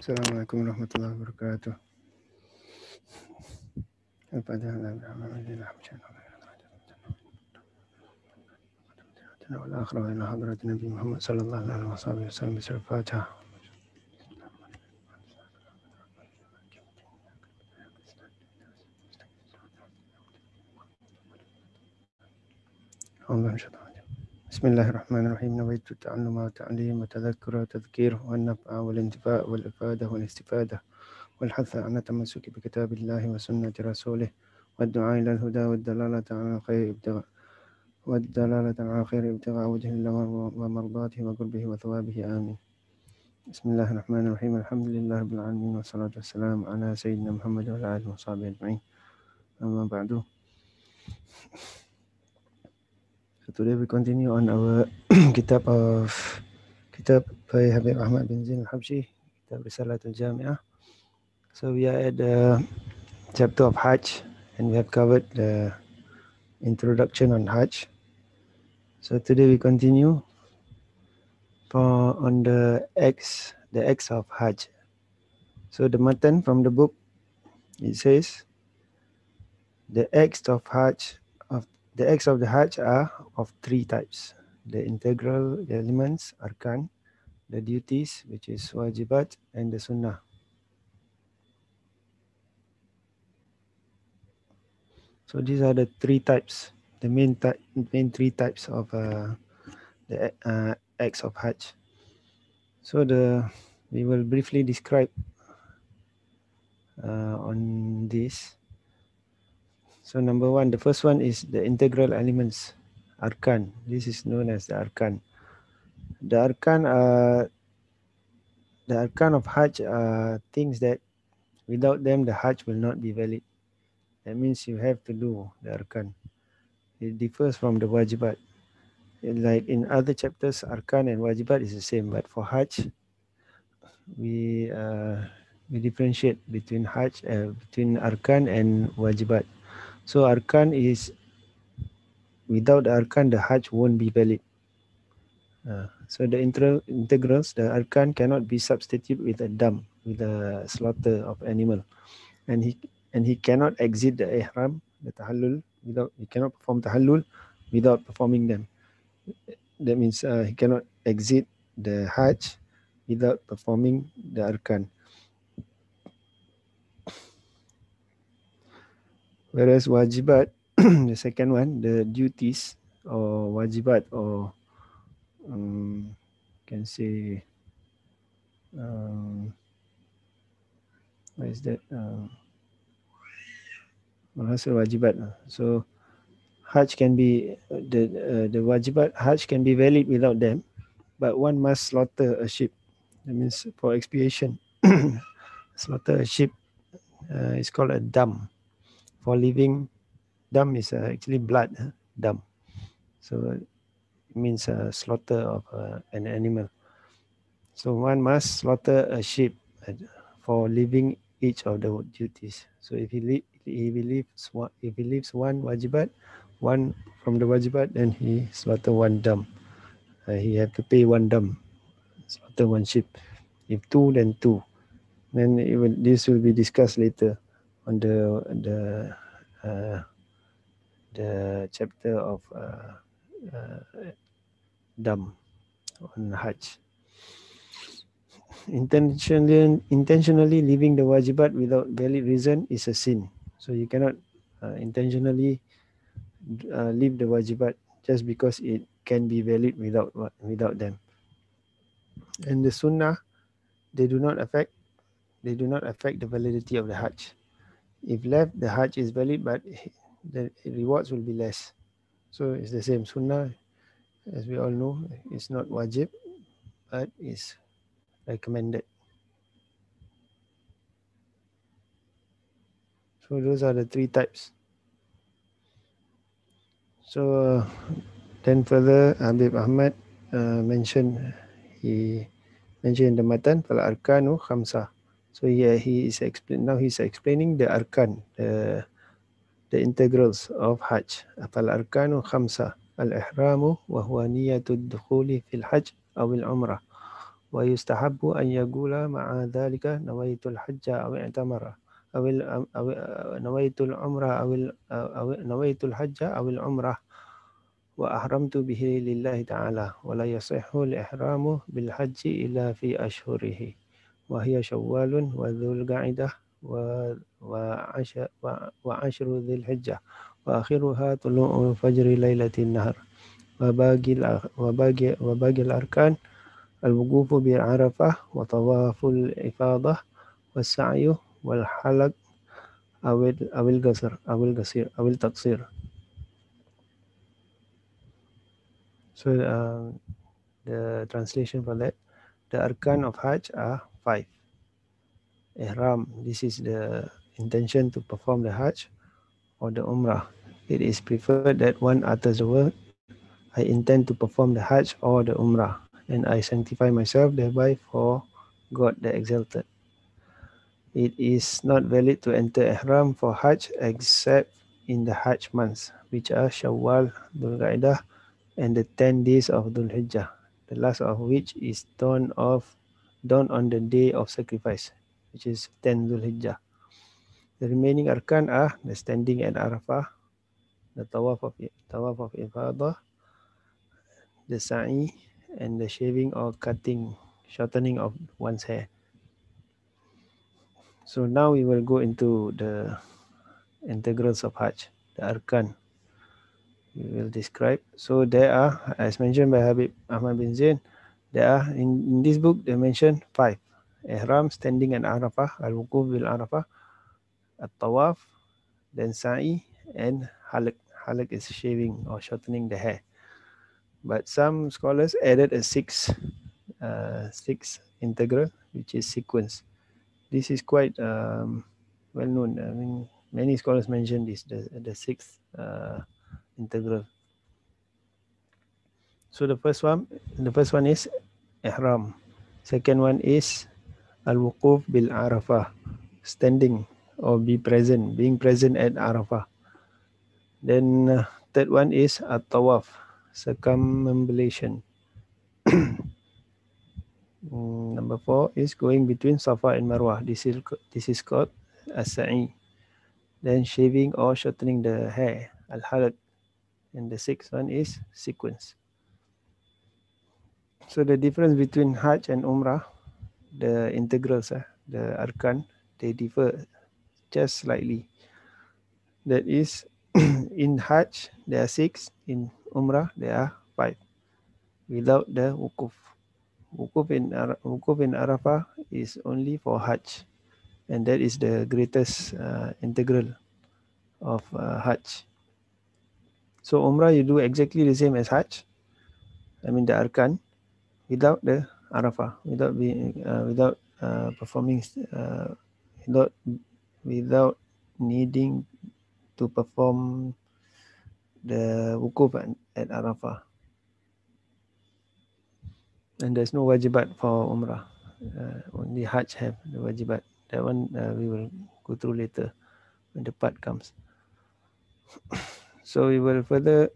Assalamualaikum warahmatullahi wabarakatuh. والآخرة إلى حضرة النبي محمد صلى الله عليه وسلم بسر الفاتحة. بسم الله الرحمن الرحيم. نويت التعلم والتعليم والتذكر والتذكير والنفع والانتفاع والإفادة والاستفادة والحث على التمسك بكتاب الله وسنة رسوله والدعاء إلى الهدى والدلالة على خير ابتغاء وجه الله ومرضاته وقربه وثوابه. آمين. بسم الله الرحمن الرحيم. الحمد لله رب العالمين والصلاة والسلام على سيدنا محمد وعلى آله وصحبه أجمعين. أما بعد. So today we continue on our kitab by Habib Ahmad bin Zain al-Habshi, Kitab Risalatul Jami'ah. So we are at the chapter of Hajj, and we have covered the introduction on Hajj. So today we continue on the acts of Hajj. So the matan from the book, it says the acts of the Hajj are of three types: the integral elements, arkan, the duties, which is wajibat, and the sunnah. So these are the three types, the main three types of the acts of Hajj. So we will briefly describe on this. So number one, the first one is the integral elements, arkan. This is known as the arkan. The arkan of Hajj are things that without them the Hajj will not be valid. That means you have to do the arkan. It differs from the wajibat. Like in other chapters, arkan and wajibat is the same, but for Hajj, we differentiate between between arkan and wajibat. So arkan is, without the arkan, the Hajj won't be valid. So the integrals, the arkan, cannot be substituted with a dam, with a slaughter of animal, and he cannot exit the ihram, the tahallul, he cannot perform tahallul without performing them. That means he cannot exit the Hajj without performing the arkan. Whereas wajibat, the second one, the duties or wajibat, or can say what is that? Wajibat. So Hajj can be the wajibat. Hajj can be valid without them, but one must slaughter a sheep. That means for expiation, slaughter a sheep. It's called a dam. For living, dam is actually blood. Dam. So it means slaughter of an animal. So one must slaughter a sheep for living each of the duties. So if he leaves one wajibat, one from the wajibat, then he slaughter one dam. He have to pay one dam, slaughter one sheep. If two, then two. Then this will be discussed later on the chapter of dam on Hajj. Intentionally leaving the wajibat without valid reason is a sin. So you cannot intentionally leave the wajibat just because it can be valid without them. And the sunnah, they do not affect the validity of the Hajj. If left, the Hajj is valid, but the rewards will be less. So it's the same. Sunnah, as we all know, is not wajib, but is recommended. So those are the three types. So then further, Habib Ahmad mentioned the matan fal arkanu khamsa. So he's explaining the arkan, the integrals of Hajj. Fal arkanu khamsa. Al ihramu wa huwa niyatu ad-dukhuli fil hajj aw al umrah ويستحب أن يقول مع ذلك نويت الحج أو اعتمر أو نويت العمرة أو نويت الحج أو العمرة وأحرمت به لله تعالى ولا يصح الإحرام بالحج إلا في أشهره وهي شوال وذو القعدة وعشر ذي الحجة وآخرها طلوع فجر ليلة النهر وباقي الأركان الوقوف بعرفة وطواف الإفاضة والسعي والحلق أو التقصير. So the translation for that, the arkan of Hajj are 5. Ihram, this is the intention to perform the Hajj or the Umrah. It is preferred that one utters the word, I intend to perform the Hajj or the Umrah, and I sanctify myself thereby for God the Exalted. It is not valid to enter Ihram for Hajj except in the Hajj months, which are Shawwal, Dhul Qaedah, and the 10 days of Dhul Hijjah, the last of which is dawn on the day of sacrifice, which is 10 Dhul Hijjah. The remaining arkan are the standing at Arafah, the tawaf of Ifadah, the sa'i, and the shaving or shortening of one's hair. So now we will go into the integrals of Hajj, the arkan. We will describe. So there are, as mentioned by Habib Ahmad bin Zain, there are in this book they mention 5. Ihram, standing at Arafah, al-wukuf bil Arafah, at-tawaf, then sa'i, and halaq. Halaq is shaving or shortening the hair. But some scholars added a sixth integral, which is sequence. This is quite well known. I mean, many scholars mention this, the sixth integral. So the first one is ihram. Second one is al-wuquf bil Arafah, standing or being present at Arafah. Then third one is at-tawaf, circumambulation. Number 4 is going between Safa and Marwah. This is called as-sa'i. Then shaving or shortening the hair, al-halaq. And the sixth one is sequence. So the difference between Hajj and Umrah, the integrals, the arkan, they differ just slightly. That is, in Hajj there are 6, in Umrah there are 5, without the wukuf. Wukuf in Arafah is only for Hajj, and that is the greatest integral of Hajj. So Umrah you do exactly the same as Hajj, I mean the arkan, without the Arafah, without performing, without needing to perform the wukuf at Arafah. And there's no wajibat for Umrah. Only Hajj have the wajibat. That one we will go through later when the part comes. So we will further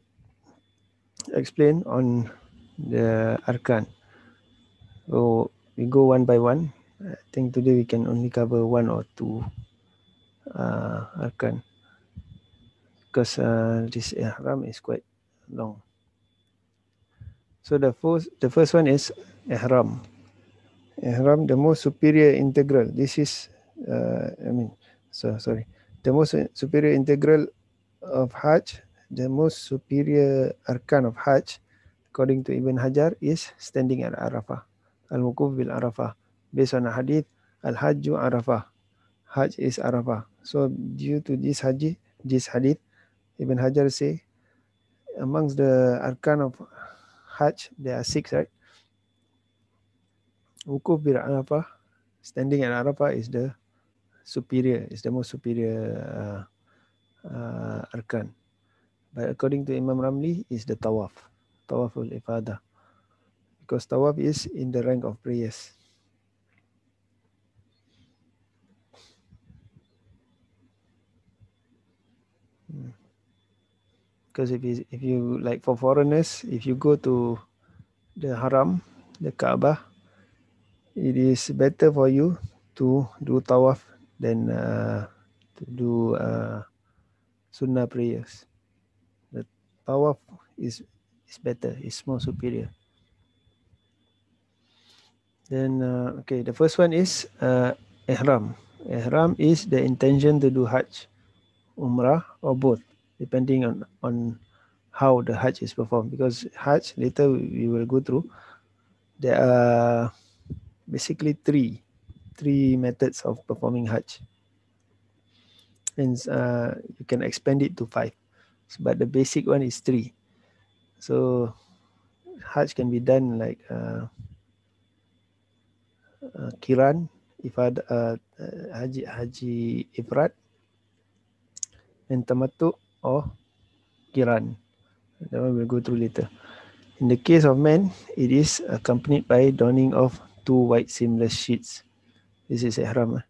explain on the arkan. So we go one by one. I think today we can only cover 1 or 2 arkan, because this ihram is quite long. So the first one is ihram. Ihram, the most superior integral. This is, the most superior integral of Hajj, the most superior arkan of Hajj, according to Ibn Hajar, is standing at Arafah, al-wukuf bil Arafah, based on a hadith, al-hajju Arafah, Hajj is Arafah. So due to this hadith, Ibn Hajar say, amongst the arkan of Hajj, there are 6, right? Wukuf bil Arafah, standing at Arafah, is the most superior arkan. But according to Imam Ramli, is the tawaful ifadah, because tawaf is in the rank of prayers. Because if you like, for foreigners, if you go to the Haram, the Kaaba, it is better for you to do tawaf than to do sunnah prayers. The tawaf is better, is more superior. Then okay, the first one is ihram. Ihram is the intention to do hajj, umrah, or both, depending on how the hajj is performed. Because hajj, later we will go through, there are basically three methods of performing hajj, and you can expand it to five, but the basic one is three. So hajj can be done like kiran, ifad, haji ifrat, and tamattu or kiran. That one we'll go through later. In the case of men, it is accompanied by donning of two white seamless sheets. This is ihram.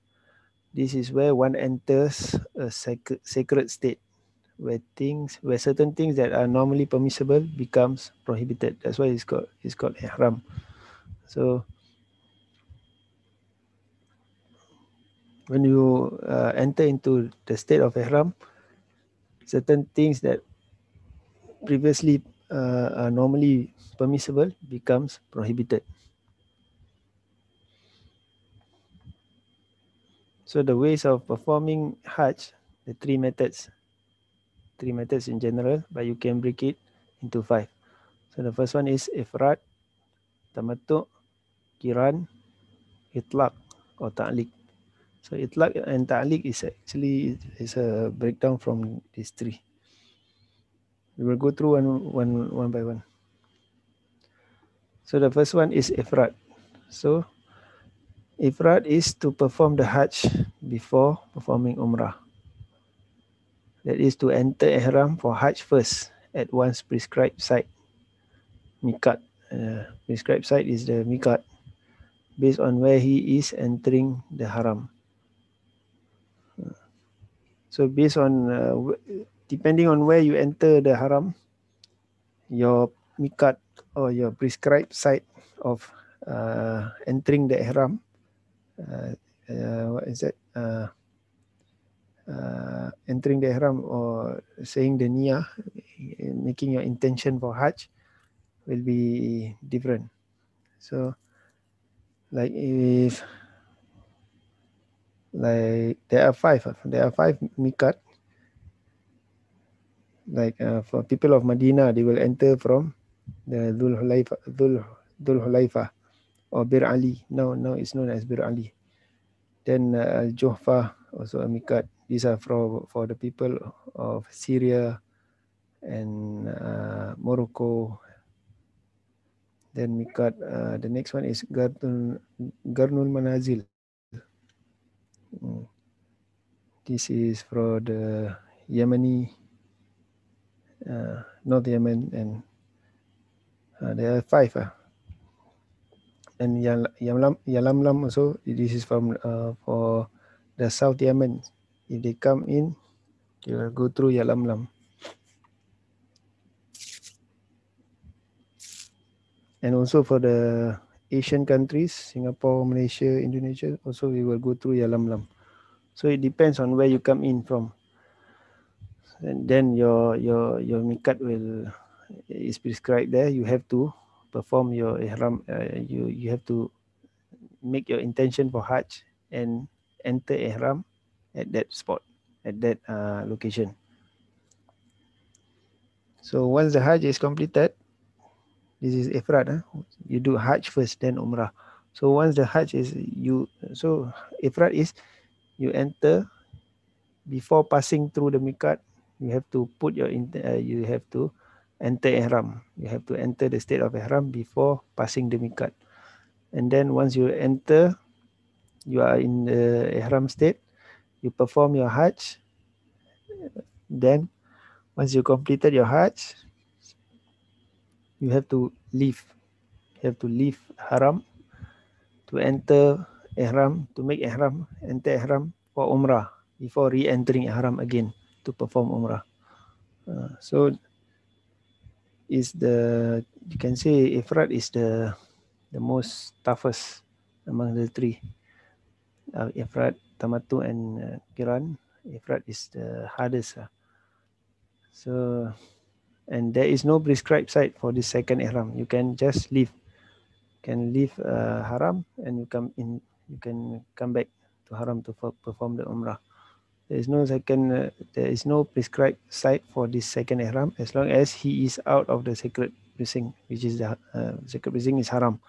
This is where one enters a sacred state, where certain things that are normally permissible becomes prohibited. That's why it's called ihram. So when you enter into the state of ihram, certain things that previously are normally permissible becomes prohibited. So the ways of performing hajj, the three methods in general, but you can break it into five. So the first one is ifrat, tamattu, kiran, itlaq, or ta'liq. So itlaq and ta'liq is actually is a breakdown from these three. We will go through one by one. So the first one is ifrat. So ifrat is to perform the hajj before performing umrah. That is to enter ihram for hajj first at one's prescribed site. Miqat. Prescribed site is the miqat, based on where he is entering the haram. So based on depending on where you enter the haram, your miqat or your prescribed site of entering the ihram, what is that? Entering the ihram or saying the niyah, making your intention for hajj will be different. So like if there are five miqat. Like for people of Medina, they will enter from the Dhul Hulaifa or Bir Ali. Now it's known as Bir Ali. Then Al Juhfa, also a miqat. These are for the people of Syria and Morocco. Then miqat, the next one is Garnul Manazil. This is for the Yemeni, North Yemen, and there are five. And Yalamlam also, this is from for the South Yemen. If they come in, they will go through Yalamlam. And also for the Asian countries, Singapore, Malaysia, Indonesia, also we will go through Yalamlam. So it depends on where you come in from. And then your miqat is prescribed there. You have to perform your ihram. You have to make your intention for Hajj and enter ihram at that spot, at that location. So once the Hajj is completed, this is ifrat. You do Hajj first, then Umrah. So once the Hajj is ifrat is you enter before passing through the miqat. You have to you have to enter ihram. You have to enter the state of ihram before passing the miqat. And then once you enter, you are in the ihram state. You perform your Hajj. Then once you completed your Hajj, you have to leave. You have to leave haram to enter ihram, to make ihram, enter ihram for umrah before re-entering ihram again to perform umrah. So is you can say ifrat is the most toughest among the three. Ifrat, Tamattu, and Qiran. Ifrat is the hardest. So, and there is no prescribed site for the second ihram. You can just leave, haram, and you can come back to haram to perform the umrah. There is no there is no prescribed site for this second ihram as long as he is out of the sacred precinct, which is the sacred precinct is haram.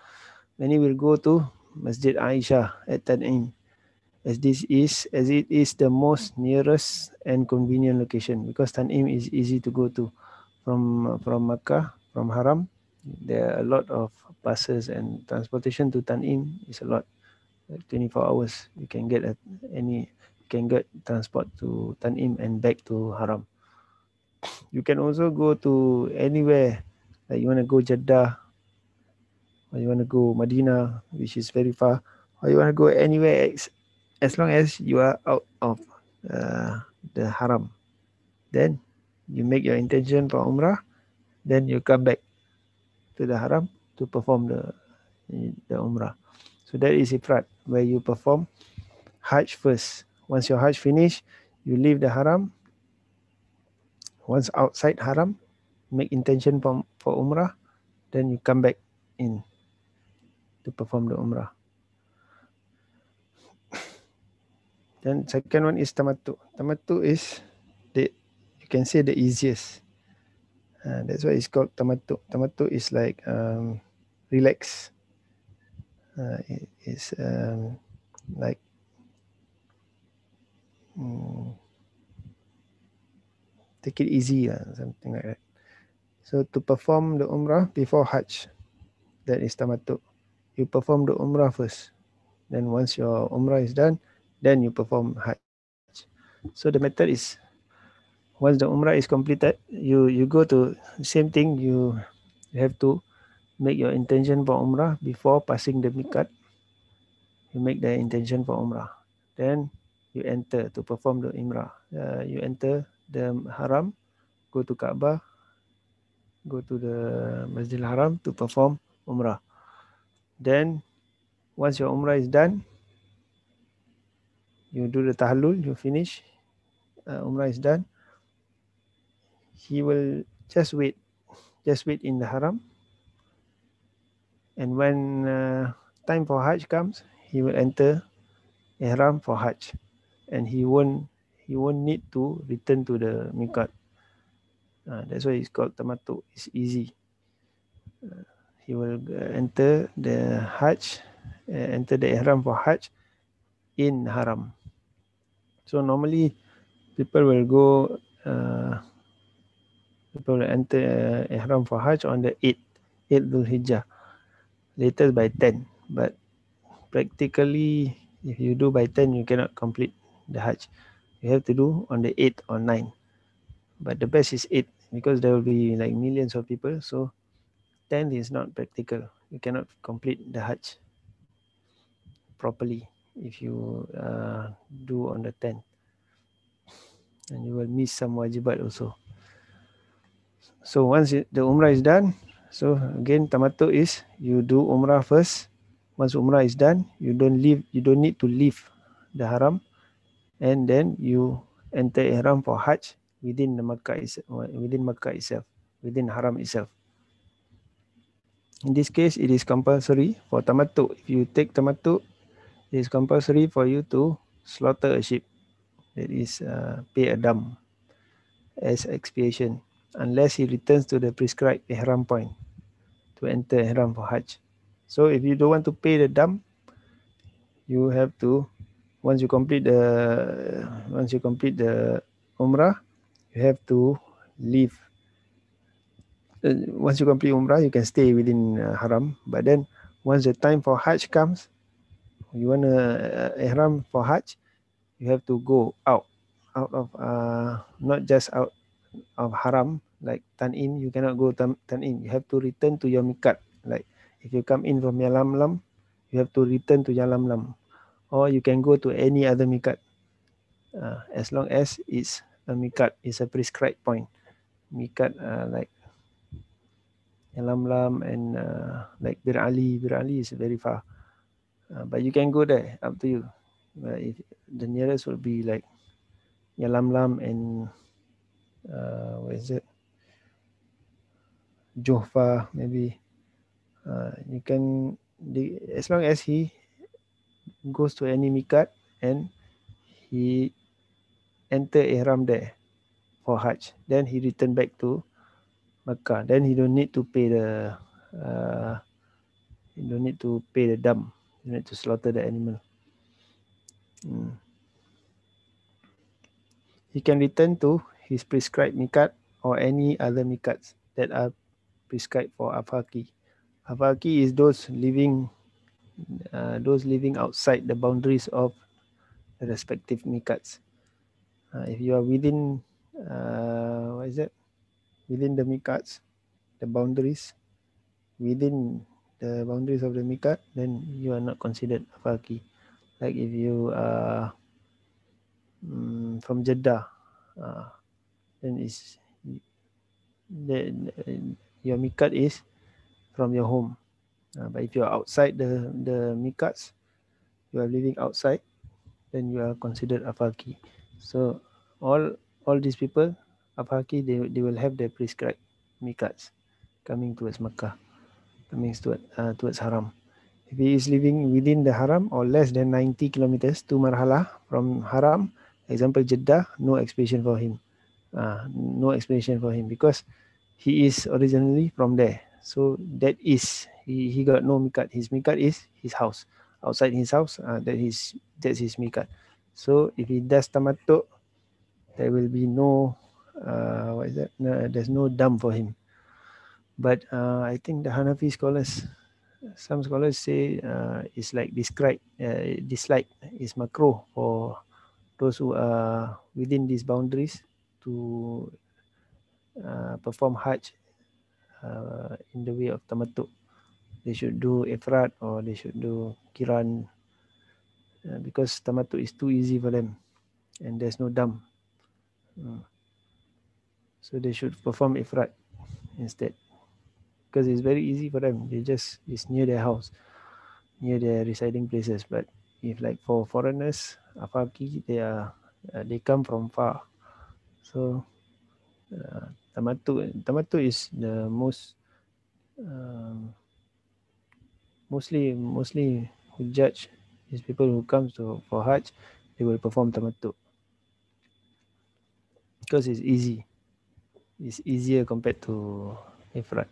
Many will go to Masjid Aisha at Tan'im, as it is the most nearest and convenient location, because Tan'im is easy to go to from Makkah, from Haram. There are a lot of buses, and transportation to Tan'im is a lot. Like 24 hours you can get transport to Tan'im and back to Haram. You can also go to anywhere, like you want to go Jeddah, or you want to go Medina, which is very far, or you want to go anywhere as long as you are out of the Haram. Then you make your intention for Umrah, then you come back to the Haram to perform the Umrah. So that is Ifrat, where you perform Hajj first. Once your Hajj finish, you leave the Haram. Once outside Haram, make intention for Umrah, then you come back in to perform the Umrah. Then second one is Tamattu. Tamattu is you can say the easiest. That's why it's called Tamattu. Tamattu is like relax. It's like take it easy, something like that. So to perform the Umrah before Hajj, that is Tamattu. You perform the Umrah first. Then once your Umrah is done, then you perform Hajj. So the method is, once the Umrah is completed, you go to same thing. You have to make your intention for Umrah before passing the Miqat. You make the intention for Umrah. Then you enter to perform the Umrah. You enter the Haram, go to Kaabah, go to the Masjid Haram to perform Umrah. Then once your Umrah is done, you do the Tahallul, you finish, Umrah is done. He will just wait in the Haram. And when time for Hajj comes, he will enter Ihram for Hajj, and he won't need to return to the Miqat. That's why it's called Tamattu. It's easy. He will enter the Hajj, enter the Ihram for Hajj in Haram. So normally people will go, people will enter Ihram for Hajj on the 8th Dhul Hijjah, latest by 10. But practically, if you do by 10, you cannot complete the Hajj. You have to do on the 8th or 9th. But the best is 8, because there will be like millions of people. So 10 is not practical. You cannot complete the Hajj properly if you do on the 10th. And you will miss some wajibat also. So once the Umrah is done, so again Tamattu is you do Umrah first. Once Umrah is done, you don't need to leave the Haram, and then you enter Ihram for Hajj within Makkah itself, within Haram itself. In this case, it is compulsory for Tamattu. If you take Tamattu, it is compulsory for you to slaughter a sheep. That is pay a dam as expiation, unless he returns to the prescribed Ihram point to enter Ihram for Hajj. So if you don't want to pay the dam, you have to, once you complete the Umrah, you have to leave. Once you complete Umrah, you can stay within Haram. But then once the time for Hajj comes, you want to Ihram for Hajj, you have to go out of not just out of Haram, like Tan'im. You cannot go Tan'im. You have to return to your Miqat. Like if you come in from Yalamlam, you have to return to Yalamlam. Or you can go to any other Miqat, as long as it's a Miqat, it's a prescribed point. Miqat like Yalamlam and like Bir Ali. Bir Ali is very far. But you can go there, up to you. But if the nearest would be like Yalamlam and what is it? Johfa maybe. You can, as long as he goes to any mikat and he enter ihram there for Hajj, then he return back to Makkah. Then he don't need to pay the uh, you don't need to pay the dam. You need to slaughter the animal. Mm. He can return to his prescribed mikat or any other mikats that are prescribed for afaki. Afaki is those living outside the boundaries of the respective mikats. If you are within, what is that? Within the mikats, the boundaries, within the boundaries of the mikat, then you are not considered afaki. Like if you are from Jeddah, then is the, your mikat is from your home. But if you are outside the mikats, you are living outside, then you are considered afaki. So all all these people, afaki, they will have their prescribed mikats coming towards Makkah, coming towards Haram. If he is living within the Haram or less than 90 kilometers to Marhala from Haram, example Jeddah, no explanation for him. No explanation for him because he is originally from there. So that is he got no mikat. His mikat is his house. Outside his house, that's his mikat. So if he does tamattu, there will be no what is that? No, there's no dam for him. But I think the Hanafi scholars, some scholars say it's like dislike is makruh for those who are within these boundaries to perform Hajj in the way of tamattu. They should do ifrat or they should do kiran because tamattu is too easy for them and there's no dam. So they should perform ifrat instead because it's very easy for them. It's near their house, near their residing places. But if like for foreigners, afaki, they come from far. So tamattu is the most um, mostly who judge is people who comes to for Hajj, they will perform tamattu because it's easy. It's easier compared to ifrat.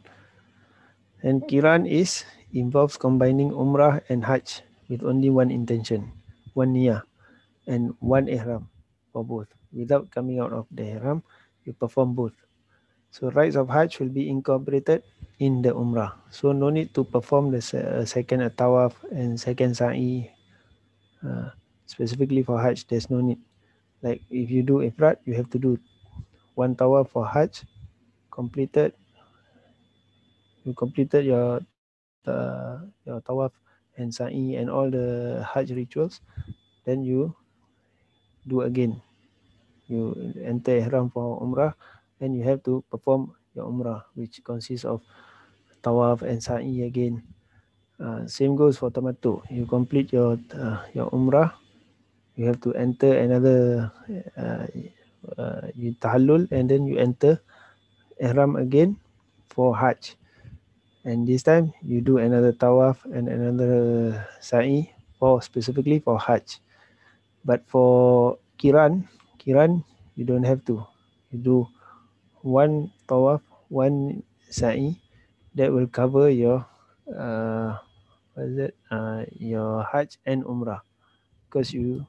And kiran involves combining umrah and Hajj with only one intention, one niyah, and one ihram for both. Without coming out of the ihram, you perform both. So rites of Hajj will be incorporated in the umrah. So no need to perform the second tawaf and second sa'i. Uh, Specifically for Hajj, there's no need. Like if you do ifrat, you have to do one tawaf for Hajj completed. You completed your tawaf and sa'i and all the Hajj rituals. Then you do again. You enter ihram for umrah, and you have to perform your umrah, which consists of tawaf and sa'i again. Same goes for tamattu. You complete your umrah, you have to enter another you tahallul and then you enter ihram again for Hajj. And this time you do another tawaf and another sa'i for specifically for Hajj. But for kiran you don't have to. You do one tawaf, one sa'i that will cover your uh, what is it? Your Hajj and Umrah because you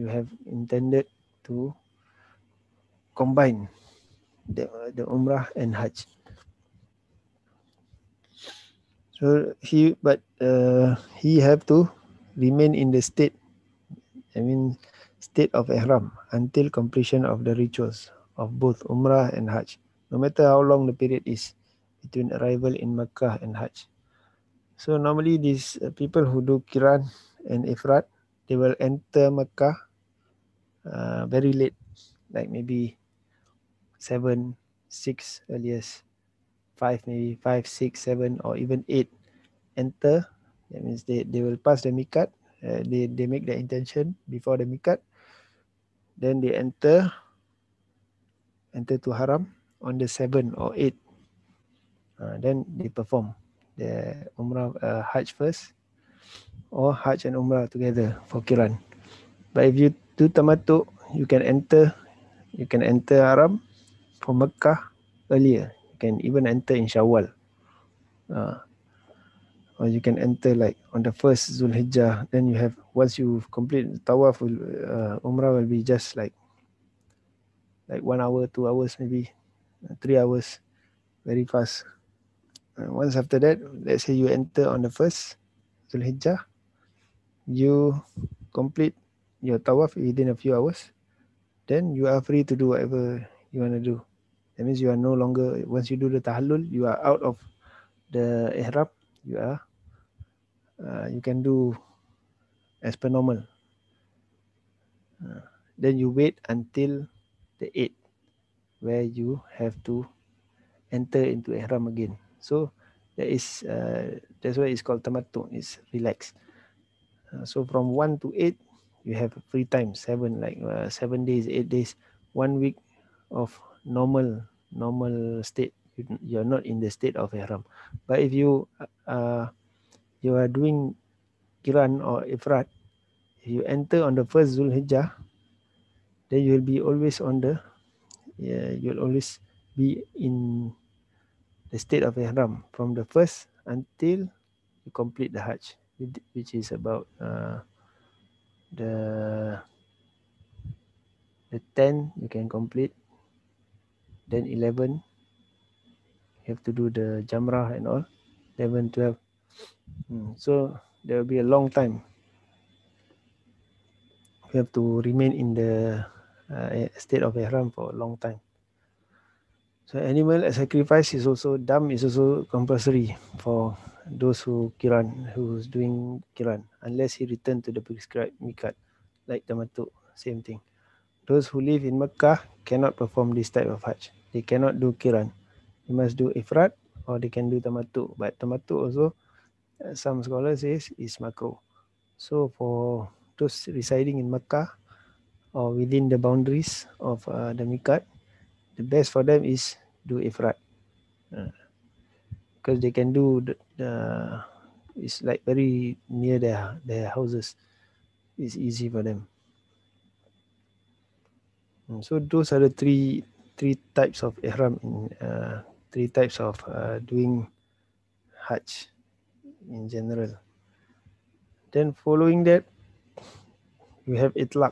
have intended to combine the Umrah and Hajj. So he have to remain in the state of ihram until completion of the rituals of both Umrah and Hajj, no matter how long the period is between arrival in Makkah and Hajj. So normally these people who do Kiran and Ifrat, they will enter Makkah very late, like maybe 7, 6 earliest, 5 maybe 5, 6, 7 or even 8 enter That means they will pass the miqat. They make the intention before the miqat. Then they enter to haram on the 7 or 8. Then they perform the umrah hajj first, or hajj and umrah together for kiran. But if you do tamattu, you can enter haram from Mecca earlier. You can even enter in Shawwal. Or you can enter like on the first Zulhijjah. Then you have, once you complete tawaf, umrah will be just like 1 hour, 2 hours, maybe 3 hours, very fast. Once after that, let's say you enter on the first Zulhijjah, you complete your tawaf within a few hours, then you are free to do whatever you want to do. That means you are no longer, once you do the tahallul, you are out of the ihram. You can do as per normal. Then you wait until the 8th, where you have to enter into ihram again. So that's why it's called tamattu. It's relaxed. So from 1 to 8, you have free time. 7 days, 8 days, 1 week of normal state. You're not in the state of ihram. But if you are doing kiran or ifrat, if you enter on the first Zulhijjah, then you will be always you'll always be in the state of ihram from the first until you complete the hajj, which is about the 10 you can complete. Then 11 you have to do the jamrah and all. 11, 12. So there will be a long time. You have to remain in the state of ihram for a long time. So animal sacrifice is also, dam is also compulsory for those who's doing kiran, unless he return to the prescribed miqat, like tamattu, same thing. Those who live in Mecca cannot perform this type of hajj. They cannot do kiran. They must do ifrat, or they can do tamattu. But tamattu also, some scholars says, is makruh. So for those residing in Mecca or within the boundaries of the miqat, the best for them is do ifrat, because they can do it's like very near their houses. It's easy for them. So those are the three types of ihram, in three types of doing hajj in general. Then following that, you have itlaq.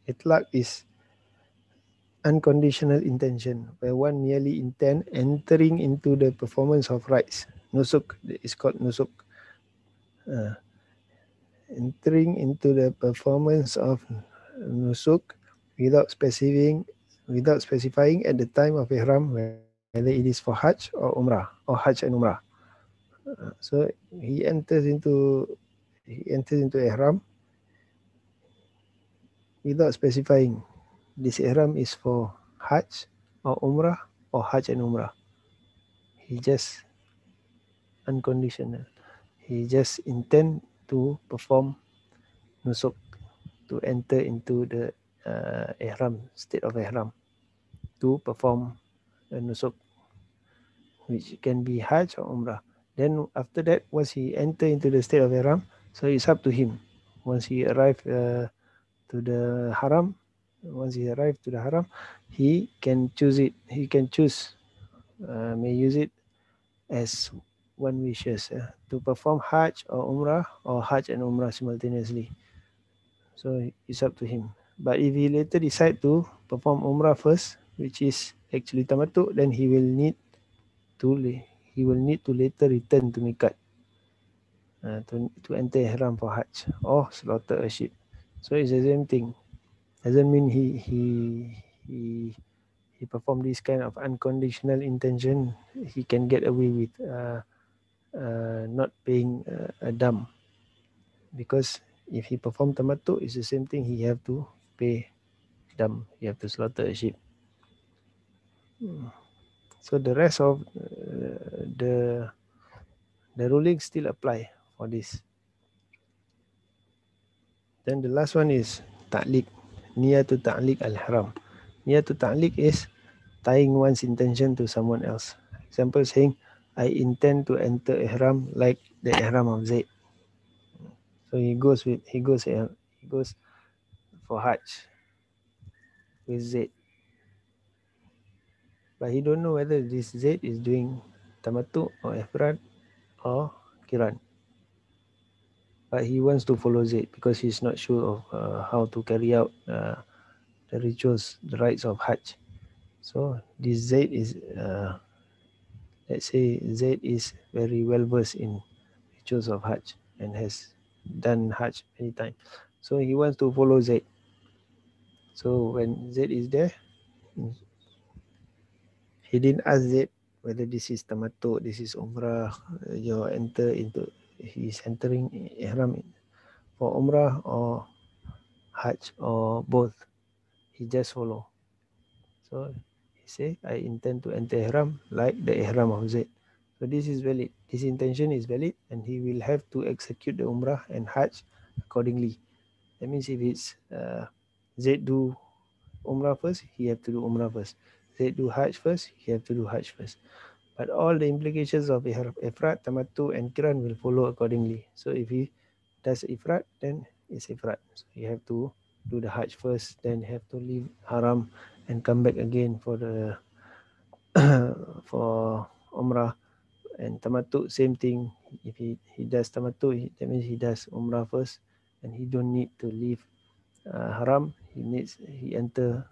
Itlaq is unconditional intention, where one merely intend entering into the performance of rites. Nusuk is called nusuk. Entering into the performance of nusuk without specifying at the time of ihram whether it is for hajj or umrah, or hajj and umrah. So he enters into ihram without specifying this ihram is for hajj or umrah, or hajj and umrah. He just unconditional. He just intend to perform nusuk, to enter into the ihram, state of ihram, to perform a nusuk, which can be hajj or umrah. Then after that, once he enter into the state of ihram, so it's up to him. Once he arrive to the haram, he can choose it. He can choose, may use it as one wishes, to perform hajj or umrah, or hajj and umrah simultaneously. So it's up to him. But if he later decide to perform umrah first, which is actually tamattu, then to he will need to later return to miqat, to enter ihram for hajj or slaughter a sheep. So it's the same thing. Doesn't mean he perform this kind of unconditional intention, he can get away with not paying a dam, because if he perform tamattu, it's the same thing. He have to pay dam. He have to slaughter a sheep. So the rest of the The rulings still apply for this. Then the last one is ta'liq, niyatu ta'liq al-haram. Niyatu ta'liq is tying one's intention to someone else. Example saying, I intend to enter ihram like the ihram of Zaid. So he goes for Hajj with Zaid. But he don't know whether this Zaid is doing tamattu or ifrad or kiran. But he wants to follow Zaid because he's not sure of how to carry out the rituals, the rites of Hajj. So this Zaid is, let's say Zaid is very well versed in rituals of Hajj and has done Hajj many times. So he wants to follow Zaid. So when Zaid is there, he didn't ask Zaid whether this is tamattu, this is umrah, he's entering ihram for umrah or Hajj or both. He just follow. So he say, I intend to enter ihram like the ihram of Zaid. So this is valid. This intention is valid, and he will have to execute the umrah and Hajj accordingly. That means if it's Zaid do umrah first, he have to do umrah first. Zaid do Hajj first, he have to do Hajj first. But all the implications of ifrat, tamattu, and kiran will follow accordingly. So if he does ifrat, then it's ifrat. So you have to do the Hajj first, then have to leave haram and come back again for the for umrah. And tamattu, same thing. If he does tamattu, that means he does umrah first, and he don't need to leave haram. He enter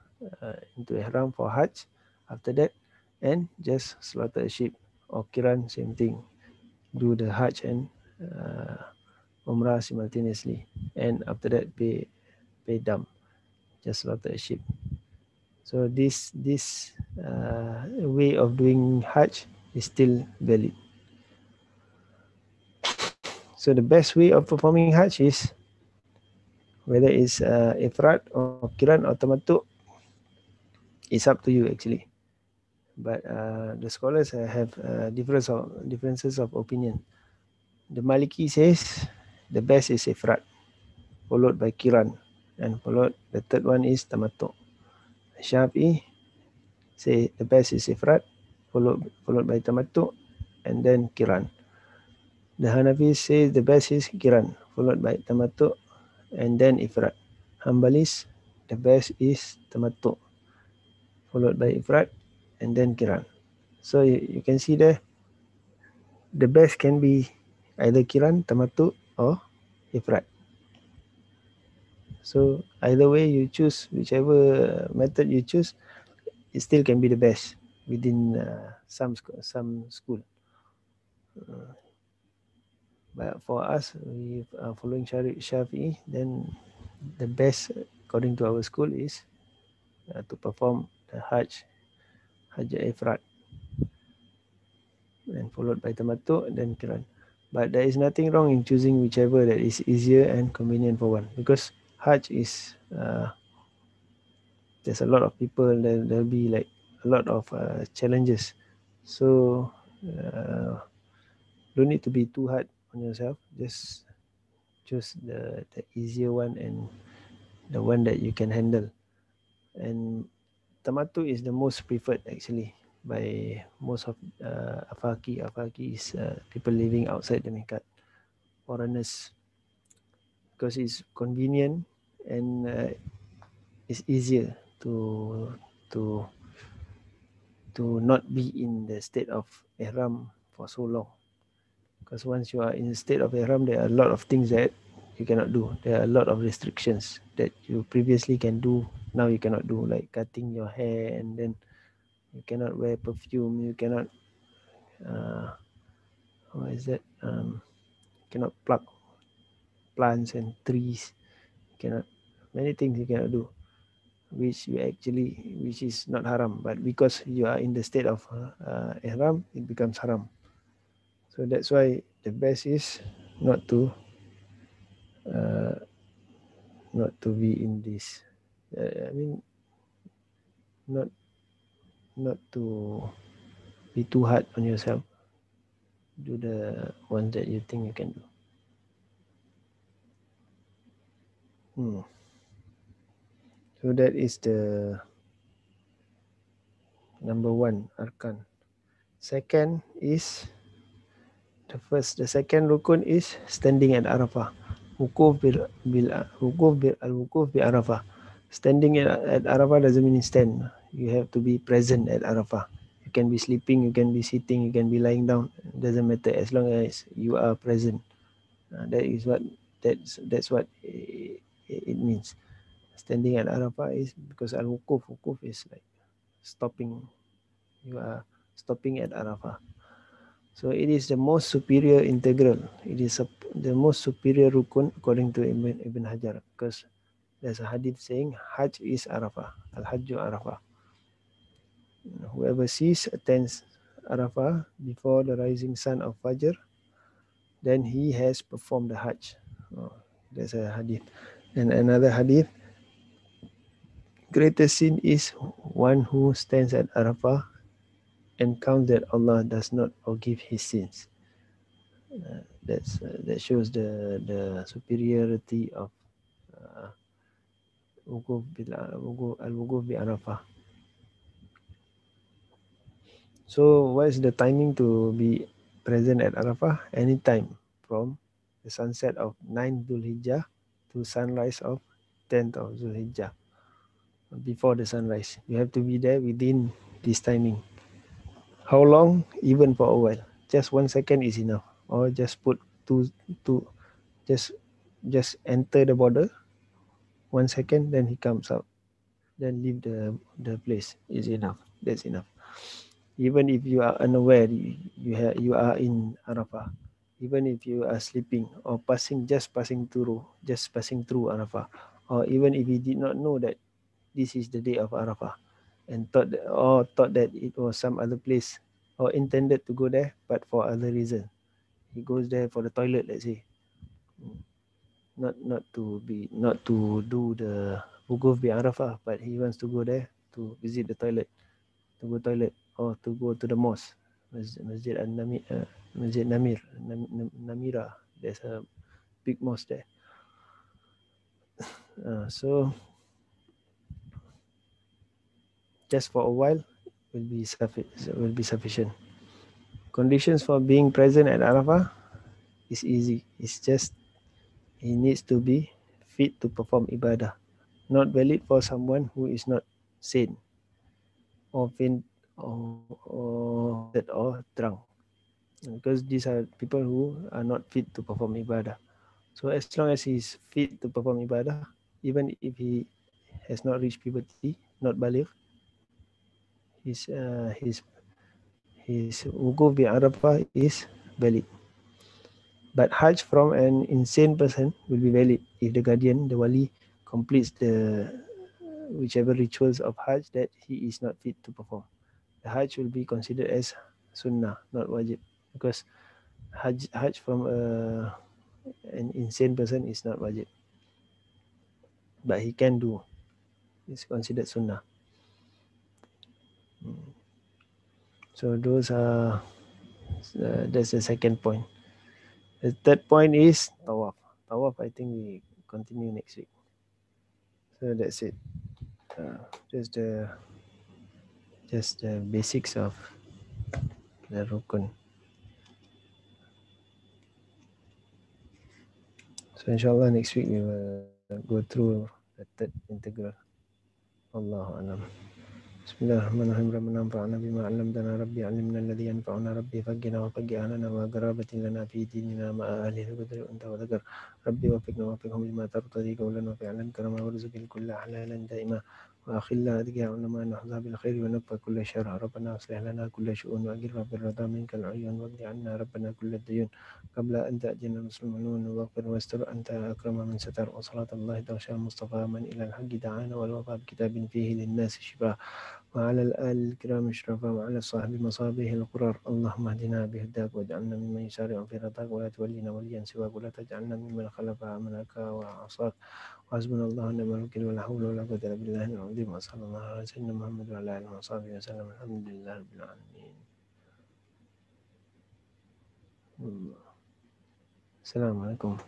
into ihram for Hajj after that, and just slaughter a sheep. Or kiran, same thing. Do the Hajj and umrah simultaneously, and after that pay dam, just slaughter a sheep. So this way of doing Hajj is still valid. So the best way of performing Hajj is whether it's ifrat or kiran or tamattu, it's up to you actually. But the scholars have differences of opinion. The Maliki says the best is ifrat, followed by kiran, and followed the third one is tamattu. Shafi'i say the best is ifrat, followed by tamattu, and then kiran. The Hanafis say the best is kiran, followed by tamattu, and then ifrat. Hanbalis, the best is tamattu, followed by ifrat, and then kiran. So you can see there, the best can be either kiran, tamattu, or ifrat. So either way you choose, whichever method you choose, it still can be the best within some school. But for us, we are following Shafi'i, then the best according to our school is to perform the Hajj Ifrat, and followed by Tamattu and then Kiran. But there is nothing wrong in choosing whichever that is easier and convenient for one, because Hajj is there's a lot of people, there'll be like a lot of challenges. So don't need to be too hard on yourself. Just choose the easier one and the one that you can handle. And Tamattu is the most preferred actually by most of Afaki. Afaki is people living outside the Mikat, foreigners, because it's convenient and it's easier to to not be in the state of ihram for so long. Because once you are in the state of ihram, there are a lot of things that you cannot do. There are a lot of restrictions that you previously can do, now you cannot do, like cutting your hair, and then you cannot wear perfume, you cannot what is that, cannot pluck plants and trees, you cannot, many things you cannot do, which is not haram, but because you are in the state of ihram, it becomes haram. So that's why the best is not to uh, not to be in this. I mean, not not to be too hard on yourself. Do the one that you think you can do. So that is the number one arkan. Second is the second rukun is standing at Arafah. Wukuf bi Arafah. Standing at Arafah doesn't mean stand. You have to be present at Arafah. You can be sleeping, you can be sitting, you can be lying down. It doesn't matter as long as you are present. That's what it means. Standing at Arafah is because wukuf is like stopping. You are stopping at Arafah. So it is the most superior integral. It is the most superior rukun according to Ibn Hajar, because there's a hadith saying Hajj is Arafah, Al-Hajju Arafah. Whoever sees, attends Arafah before the rising sun of Fajr, then he has performed the Hajj. Oh, there's a hadith. And another hadith, greatest sin is one who stands at Arafah and counts that Allah does not forgive his sins. That shows the superiority of uh, al-wukuf bi Arafah. So what is the timing to be present at Arafah? Anytime from the sunset of 9th Dhul Hijjah to sunrise of 10th of Dhul Hijjah. Before the sunrise, you have to be there within this timing. How long? Even for a while. Just 1 second is enough. Or just put two just enter the border 1 second, then he comes out, then leave the place is enough. That's enough. Even if you are unaware, you are in Arafah. Even if you are sleeping or just passing through Arafah, or even if you did not know that this is the day of Arafah, and thought that it was some other place, or intended to go there, but for other reason, he goes there for the toilet, let's say. Not to do the wukuf bi Arafah, but he wants to go there to visit the toilet, to go toilet, or to go to the mosque, Masjid An-Namir, Masjid Namira. There's a big mosque there. So just for a while will be sufficient. Conditions for being present at Arafah is easy. It's just he needs to be fit to perform ibadah. Not valid for someone who is not sane or faint or fainted or drunk, because these are people who are not fit to perform ibadah. So as long as he is fit to perform ibadah, even if he has not reached puberty, not baligh, his wukuf bi Arafah is valid. But Hajj from an insane person will be valid if the guardian, the wali, completes the whichever rituals of Hajj that he is not fit to perform. The Hajj will be considered as sunnah, not wajib, because Hajj from an insane person is not wajib, but he can do. It's considered sunnah. So those are that's the second point. The third point is tawaf. Tawaf, I think we continue next week. So that's it. Uh, just the basics of the rukun. So inshallah next week we will go through the third integral. Allahu alam. Bismillahirrahmanirrahim. Rabbana anfa'na bima 'allamtana rabbi 'allimna alladhi yanfa'una rabbi faqqina wa faqih lana wa qarabatin lana fi dinina ma ahli al-qadri anta wa dhakar rabbi wafiqna wa wafiqhum lima tartadi qawlan wa fi'lan karama warzuqil kulla halalan daima وأخلا أدقياء علماء نحظى بالخير ونكفى كل شر ربنا أصلح لنا كل شؤون وأجرنا بالرضا منك العيون واقض عنا ربنا كل الديون قبل أن تأتينا المسلمون واغفر واستر أنت أكرم من ستر وصلاة الله تغشى المصطفى من إلى الحق دعانا والوفاء بكتاب فيه للناس شفاء وعلى الآل الكرام اشرفا وعلى الصحب مصابيه القرار اللهم اهدنا بهداك واجعلنا ممن يسارع في رضاك ولا تولينا وليا سواك ولا تجعلنا ممن خلف أمرك وعصاك وحسبنا الله ونعم الوكيل ولا حول ولا قوة إلا بالله العظيم وصلى الله على سيدنا محمد وعلى آله وصحبه وسلم الحمد لله رب العالمين. Assalamualaikum.